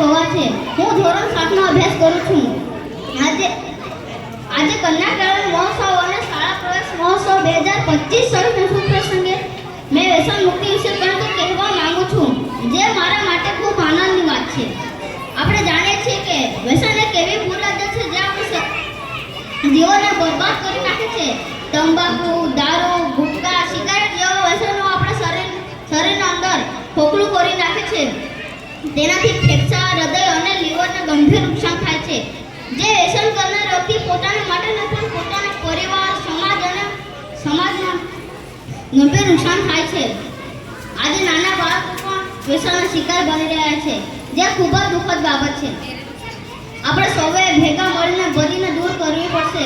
પવાર છે. હું ધોરણ 7 માં અભ્યાસ કરું છું. આજે કન્યા કેળવણી મહોત્સવ અને શાળા પ્રવેશ મહોત્સવ 2025 શરૂ પ્રસંગે મેં વ્યસન મુક્તિ વિશે કંઈક કહેવા માંગુ છું, જે મારા માટે ખૂબ આનંદની વાત છે. આપણે જાણીએ છીએ કે વ્યસન એક એવી બુરાઈ છે જે આપણા જીવનને બરબાદ કરી નાખે છે. તંબાકુ, દારૂ, ગુટખા, સિગારેટ જેવા વ્યસનો આપણા શરીરના અંદર ખોખલું કરી નાખે છે. તેનાથી ફેફસા, હૃદય અને લીવરને ગંભીર નુકસાન થાય છે. જે વ્યસન કરનાર વ્યક્તિ પોતાના માટે નથી, પોતાના પરિવાર, સમાજ અને સમાજમાં ગંભીર નુકસાન થાય છે. આજે નાના બાળકો પણ વ્યસનનો શિકાર બની રહ્યા છે, જે ખૂબ જ દુઃખદ બાબત છે. આપણે સૌએ ભેગા મળીને બદીને દૂર કરવી પડશે.